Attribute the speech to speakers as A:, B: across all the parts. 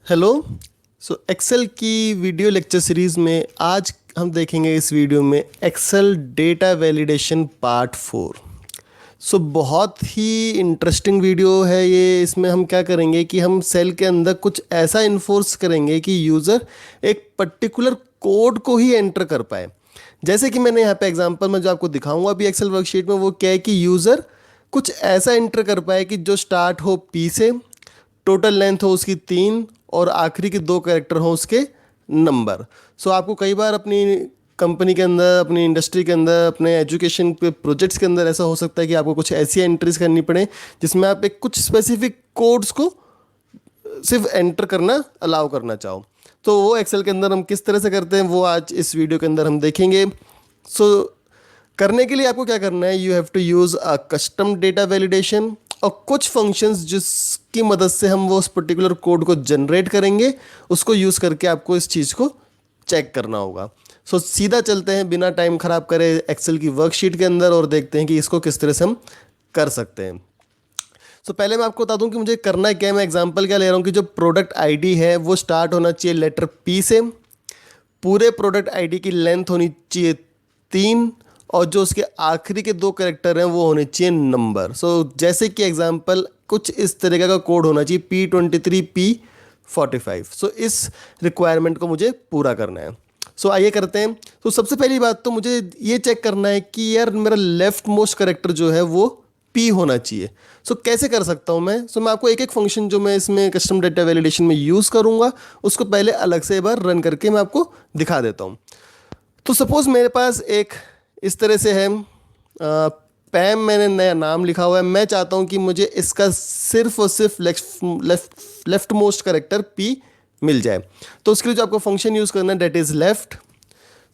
A: Hello. Excel की video lecture series में आज हम देखेंगे इस वीडियो में एक्सेल डेटा वैलिडेशन पार्ट 4। बहुत ही इंटरेस्टिंग वीडियो है ये। इसमें हम क्या करेंगे कि हम सेल के अंदर कुछ ऐसा इन्फोर्स करेंगे कि यूज़र एक पर्टिकुलर कोड को ही एंटर कर पाए। जैसे कि मैंने यहाँ पे एग्जांपल में जो आपको दिखाऊंगा अभी एक्सेल वर्कशीट में, वो क्या है कि यूज़र कुछ ऐसा एंटर कर पाए कि जो स्टार्ट हो पी से, टोटल लेंथ हो उसकी 3 और आखिरी के 2 कैरेक्टर हो उसके नंबर। आपको कई बार अपनी कंपनी के अंदर, अपनी इंडस्ट्री के अंदर, अपने एजुकेशन पे प्रोजेक्ट्स के अंदर ऐसा हो सकता है कि आपको कुछ ऐसी एंट्रीज करनी पड़े जिसमें आप एक कुछ स्पेसिफिक कोड्स को सिर्फ एंटर करना अलाउ करना चाहो। तो वो एक्सेल के अंदर हम किस तरह से करते हैं वो आज इस वीडियो के अंदर हम देखेंगे। सो करने के लिए आपको क्या करना है, you have to use a custom data validation और कुछ फंक्शंस जिसकी मदद से हम वो उस पर्टिकुलर कोड को जनरेट करेंगे, उसको यूज़ करके आपको इस चीज़ को चेक करना होगा। सीधा चलते हैं बिना टाइम ख़राब करे एक्सेल की वर्कशीट के अंदर और देखते हैं कि इसको किस तरह से हम कर सकते हैं। पहले मैं आपको बता दूं कि मुझे करना है क्या है। मैं एग्जांपल क्या ले रहा हूँ कि जो प्रोडक्ट आईडी है वो स्टार्ट होना चाहिए लेटर पी से, पूरे प्रोडक्ट आईडी की लेंथ होनी चाहिए 3 और जो उसके आखिरी के 2 कैरेक्टर हैं वो होने चाहिए नंबर। जैसे कि एग्जांपल कुछ इस तरीके का कोड होना चाहिए P23P45। इस रिक्वायरमेंट को मुझे पूरा करना है। आइए करते हैं। सबसे पहली बात तो मुझे ये चेक करना है कि यार मेरा लेफ्ट मोस्ट कैरेक्टर जो है वो P होना चाहिए। कैसे कर सकता हूँ मैं? मैं आपको एक एक फंक्शन जो मैं इसमें कस्टम डेटा वैलिडेशन में यूज़ करूँगा उसको पहले अलग से एक बार रन करके मैं आपको दिखा देता हूँ। सपोज़ मेरे पास एक इस तरह से है, पैम मैंने नया नाम लिखा हुआ है। मैं चाहता हूँ कि मुझे इसका सिर्फ और सिर्फ लेफ्ट मोस्ट कैरेक्टर P मिल जाए। उसके लिए जो आपको फंक्शन यूज़ करना है that is left.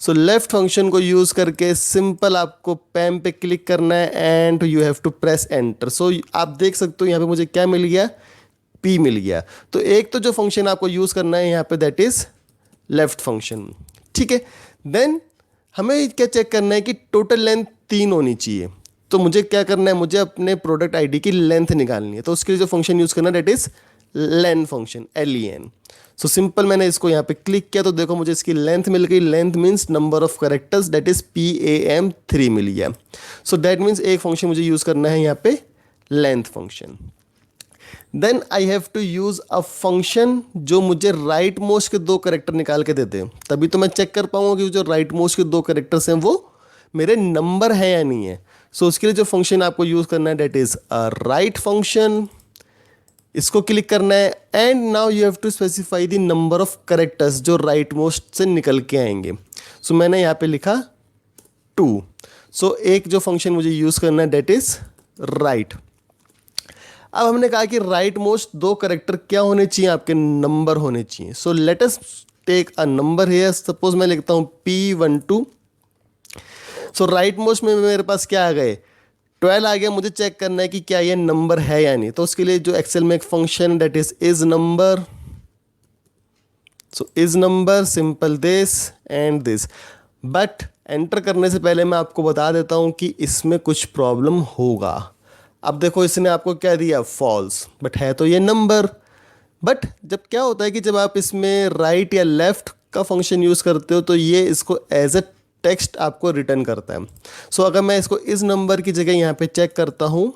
A: Left function को यूज़ करके सिंपल आपको पैम पे क्लिक करना है and you have to press enter. आप देख सकते हो यहाँ पे मुझे क्या मिल गया, P मिल गया। एक तो जो फंक्शन आपको यूज़ करना है यहाँ पे दैट इज़ लेफ्ट फंक्शन। ठीक है, देन हमें क्या चेक करना है कि टोटल लेंथ 3 होनी चाहिए। मुझे क्या करना है, मुझे अपने प्रोडक्ट आईडी की लेंथ निकालनी है। उसके लिए जो फंक्शन यूज़ करना है that is len function, LEN। Simple मैंने इसको यहाँ पे क्लिक किया तो देखो मुझे इसकी लेंथ मिल गई। Length means number of characters that is PAM3 मिल गया। दैट मीन्स एक फंक्शन मुझे यूज़ करना है यहाँ पे length function. Then I have to use a function जो मुझे राइट मोस्ट के 2 कैरेक्टर निकाल के देते हैं। तभी तो मैं चेक कर पाऊंगा कि जो राइट मोस्ट के 2 कैरेक्टर्स हैं वो मेरे नंबर है या नहीं है। उसके लिए जो फंक्शन आपको यूज़ करना है that is a right function. इसको क्लिक करना है and now you have to specify the number of characters जो राइट मोस्ट से निकल के आएंगे। मैंने यहाँ पे लिखा 2। एक जो फंक्शन मुझे यूज़ करना है डेट इज़ राइट। अब हमने कहा कि राइट मोस्ट 2 कैरेक्टर क्या होने चाहिए, आपके नंबर होने चाहिए। Let us take a number here. Suppose मैं लिखता हूँ P12। राइट मोस्ट में मेरे पास क्या आ गए, 12 आ गया। मुझे चेक करना है कि क्या ये नंबर है या नहीं। उसके लिए जो एक्सेल में एक function that is number. Is number, simple this and this. But enter करने से पहले मैं आपको बता देता हूं कि इसमें कुछ प्रॉब्लम होगा। अब देखो इसने आपको क्या दिया, फॉल्स, बट है तो ये नंबर। बट जब क्या होता है कि जब आप इसमें राइट या लेफ्ट का फंक्शन यूज़ करते हो तो ये इसको एज ए टेक्स्ट आपको रिटर्न करता है। अगर मैं इसको इस नंबर की जगह यहाँ पे चेक करता हूँ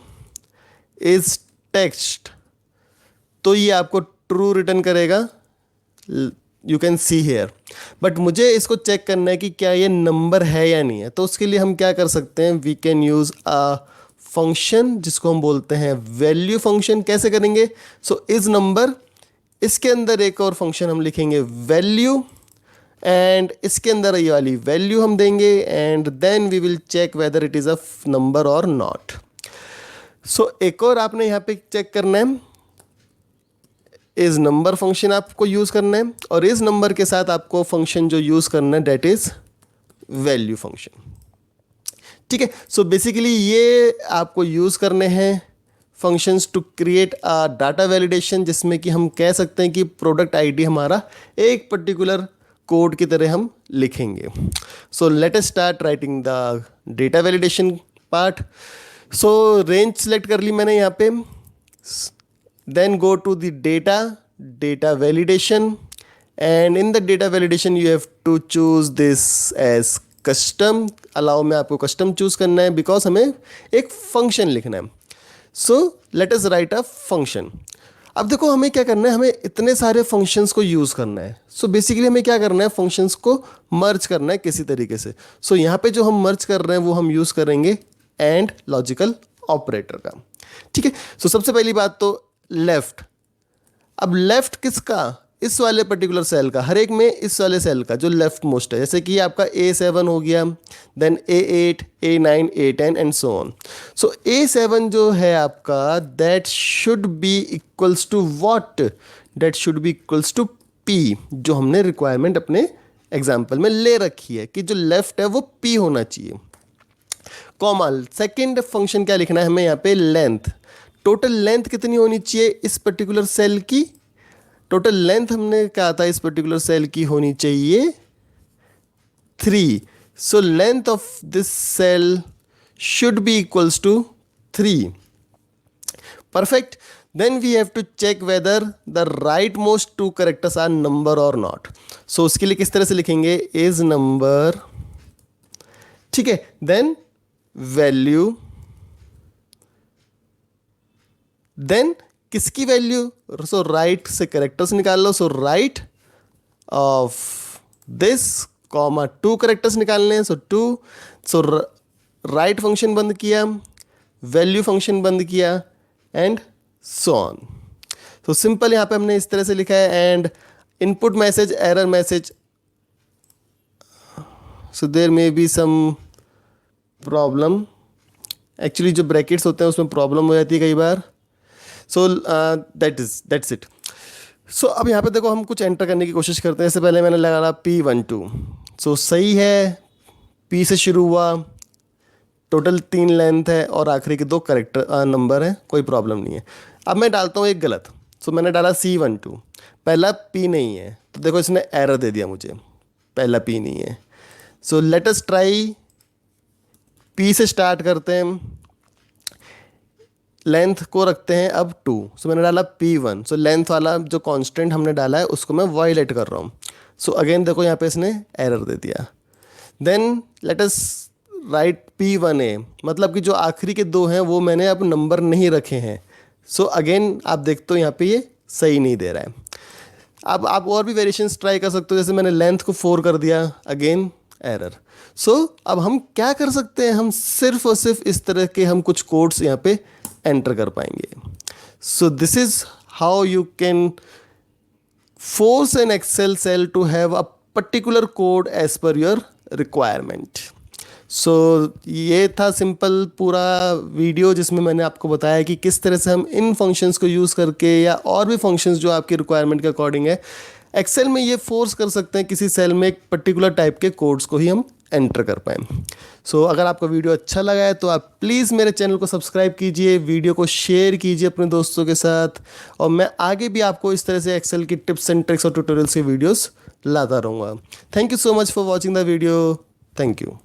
A: इस टेक्स्ट, तो ये आपको ट्रू रिटर्न करेगा, you can see here. But मुझे इसको चेक करना है कि क्या ये नंबर है या नहीं है। उसके लिए हम क्या कर सकते हैं, we can use a function जिसको हम बोलते हैं वैल्यू फंक्शन। कैसे करेंगे, इज नंबर, इसके अंदर एक और फंक्शन हम लिखेंगे वैल्यू एंड इसके अंदर ये वाली वैल्यू हम देंगे and then we will check whether it is a number और नॉट। एक और आपने यहाँ पे चेक करना है, इस नंबर फंक्शन आपको यूज़ करना है और इस नंबर के साथ आपको फंक्शन जो यूज़ करना है डेट इज़ वैल्यू फंक्शन। ठीक है, बेसिकली ये आपको यूज़ करने हैं functions to create a data validation, जिसमें कि हम कह सकते हैं कि प्रोडक्ट आईडी हमारा एक पर्टिकुलर कोड की तरह हम लिखेंगे। Let us start writing the data validation part. Range select कर ली मैंने यहाँ पे। Then go to the data data validation, and in the data validation you have to choose this as custom. allow में आपको custom choose करना है because हमें एक function लिखना है. so let us write a function. अब देखो हमें क्या करना है, हमें इतने सारे फंक्शंस को यूज़ करना है. सो बेसिकली हमें क्या करना है, फंक्शंस को मर्ज करना है किसी तरीके से. सो यहाँ पे जो हम मर्ज कर रहे हैं वो हम यूज़ करेंगे एंड लॉजिकल ऑपरेटर का. ठीक है. सो सबसे पहली बात तो लेफ्ट. अब लेफ्ट किसका, इस वाले पर्टिकुलर सेल का, हर एक में इस वाले सेल का जो लेफ्ट मोस्ट है. जैसे कि आपका A7 हो गया, then A8, A9, A10 and so on. So A7 जो है आपका, that should be equals to what, that should be equals to P, जो हमने रिक्वायरमेंट अपने एग्जाम्पल में ले रखी है कि जो लेफ्ट है वो P होना चाहिए. कॉमा सेकेंड फंक्शन क्या लिखना है हमें यहाँ पे, लेंथ. टोटल लेंथ कितनी होनी चाहिए इस पर्टिकुलर सेल की, टोटल लेंथ हमने कहा था इस पर्टिकुलर सेल की होनी चाहिए 3. So length of this cell should be equals to 3. Perfect. Then we have to check whether the right most two characters are number और नॉट. सो उसके लिए किस तरह से लिखेंगे, इज नंबर. ठीक है. देन वैल्यू, देन किसकी वैल्यू, सो राइट से कैरेक्टर्स निकाल लो. So right of this comma 2 characters निकालने हैं. सो 2. सो राइट फंक्शन बंद किया, वैल्यू फंक्शन बंद किया एंड सो ऑन. तो सिंपल यहाँ पे हमने इस तरह से लिखा है. And input message, error message. So there may be some problem. Actually जो ब्रैकेट्स होते हैं उसमें प्रॉब्लम हो जाती है कई बार. So that's it. सो अब यहाँ पे देखो हम कुछ एंटर करने की कोशिश करते हैं. इससे पहले मैंने लगा P12. सो सही है, P से शुरू हुआ, टोटल 3 लेंथ है और आखिरी के 2 करेक्टर नंबर है, कोई प्रॉब्लम नहीं है. अब मैं डालता हूँ एक गलत. सो मैंने डाला C12, पहला P नहीं है, तो देखो इसने एरर दे दिया मुझे, पहला P नहीं है. So let us try, P से स्टार्ट करते हैं, लेंथ को रखते हैं अब 2. सो मैंने डाला P1. सो लेंथ वाला जो कांस्टेंट हमने डाला है उसको मैं वायलेट कर रहा हूँ. सो अगेन देखो यहाँ पे इसने एरर दे दिया. Then let us right P1A, मतलब कि जो आखिरी के 2 हैं वो मैंने अब नंबर नहीं रखे हैं. सो अगेन आप देखते हो यहाँ पे ये सही नहीं दे रहा है. अब आप और भी वेरिएशंस ट्राई कर सकते हो. जैसे मैंने लेंथ को 4 कर दिया, अगेन एरर. सो अब हम क्या कर सकते हैं, हम सिर्फ और सिर्फ इस तरह के हम कुछ कोड्स यहाँ पे एंटर कर पाएंगे. So this is how you can force an Excel cell to have a particular code as per your requirement. So ये था सिंपल पूरा वीडियो जिसमें मैंने आपको बताया कि किस तरह से हम इन फंक्शंस को यूज़ करके या और भी फंक्शंस जो आपकी रिक्वायरमेंट के अकॉर्डिंग है एक्सेल में ये फोर्स कर सकते हैं किसी सेल में एक पर्टिकुलर टाइप के कोड्स को ही हम एंटर कर पाएँ. सो अगर आपका वीडियो अच्छा लगा है तो आप प्लीज़ मेरे चैनल को सब्सक्राइब कीजिए, वीडियो को शेयर कीजिए अपने दोस्तों के साथ, और मैं आगे भी आपको इस तरह से एक्सेल की टिप्स एंड ट्रिक्स और ट्यूटोरियल्स के वीडियोस लाता रहूँगा. Thank you so much for watching the video. Thank you.